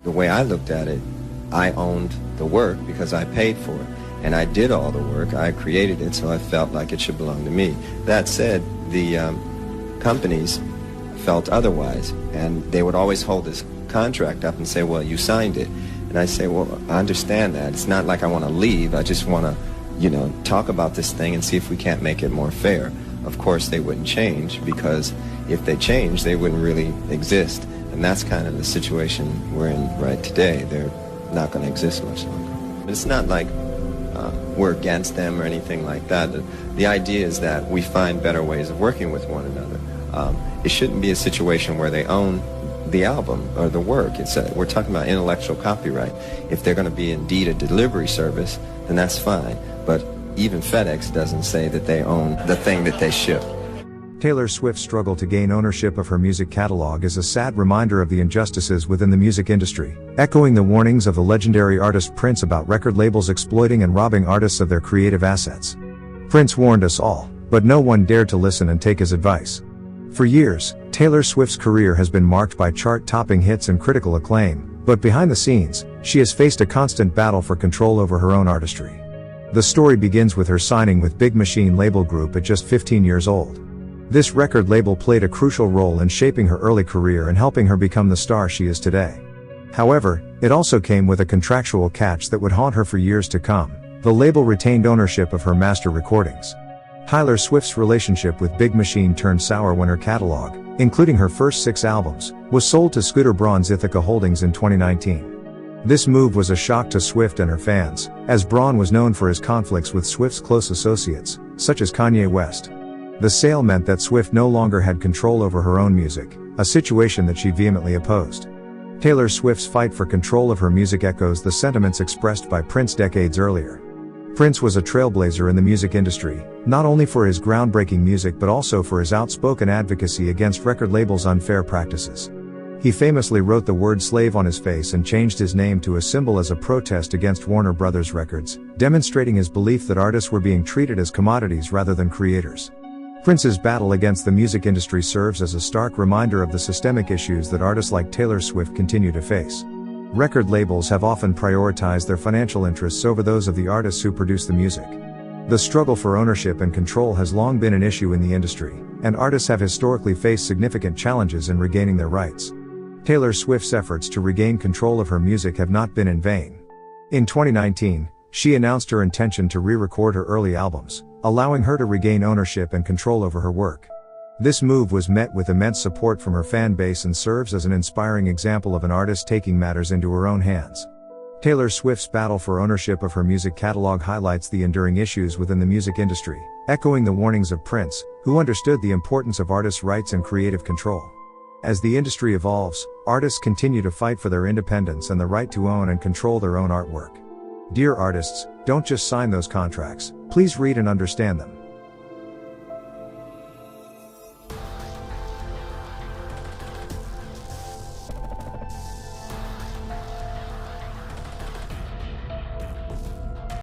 The way I looked at it, I owned the work because I paid for it. And I did all the work. I created it, so I felt like it should belong to me. That said, the companies felt otherwise. And they would always hold this contract up and say, well, you signed it. And I say, well, I understand that. It's not like I want to leave. I just want to, talk about this thing and see if we can't make it more fair. Of course, they wouldn't change, because if they changed, they wouldn't really exist. And that's kind of the situation we're in right today. They're not going to exist much longer. But it's not like we're against them or anything like that. The idea is that we find better ways of working with one another. It shouldn't be a situation where they own the album or the work. We're talking about intellectual copyright. If they're going to be indeed a delivery service, then that's fine. But even FedEx doesn't say that they own the thing that they ship. Taylor Swift's struggle to gain ownership of her music catalog is a sad reminder of the injustices within the music industry, echoing the warnings of the legendary artist Prince about record labels exploiting and robbing artists of their creative assets. Prince warned us all, but no one dared to listen and take his advice. For years, Taylor Swift's career has been marked by chart-topping hits and critical acclaim, but behind the scenes, she has faced a constant battle for control over her own artistry. The story begins with her signing with Big Machine Label Group at just 15 years old. This record label played a crucial role in shaping her early career and helping her become the star she is today. However, it also came with a contractual catch that would haunt her for years to come. The label retained ownership of her master recordings. Taylor Swift's relationship with Big Machine turned sour when her catalog, including her first 6 albums, was sold to Scooter Braun's Ithaca Holdings in 2019. This move was a shock to Swift and her fans, as Braun was known for his conflicts with Swift's close associates, such as Kanye West. The sale meant that Swift no longer had control over her own music, a situation that she vehemently opposed. Taylor Swift's fight for control of her music echoes the sentiments expressed by Prince decades earlier. Prince was a trailblazer in the music industry, not only for his groundbreaking music but also for his outspoken advocacy against record labels' unfair practices. He famously wrote the word slave on his face and changed his name to a symbol as a protest against Warner Brothers Records, demonstrating his belief that artists were being treated as commodities rather than creators. Prince's battle against the music industry serves as a stark reminder of the systemic issues that artists like Taylor Swift continue to face. Record labels have often prioritized their financial interests over those of the artists who produce the music. The struggle for ownership and control has long been an issue in the industry, and artists have historically faced significant challenges in regaining their rights. Taylor Swift's efforts to regain control of her music have not been in vain. In 2019, she announced her intention to re-record her early albums, allowing her to regain ownership and control over her work. This move was met with immense support from her fan base and serves as an inspiring example of an artist taking matters into her own hands. Taylor Swift's battle for ownership of her music catalog highlights the enduring issues within the music industry, echoing the warnings of Prince, who understood the importance of artists' rights and creative control. As the industry evolves, artists continue to fight for their independence and the right to own and control their own artwork. Dear artists, don't just sign those contracts, please read and understand them.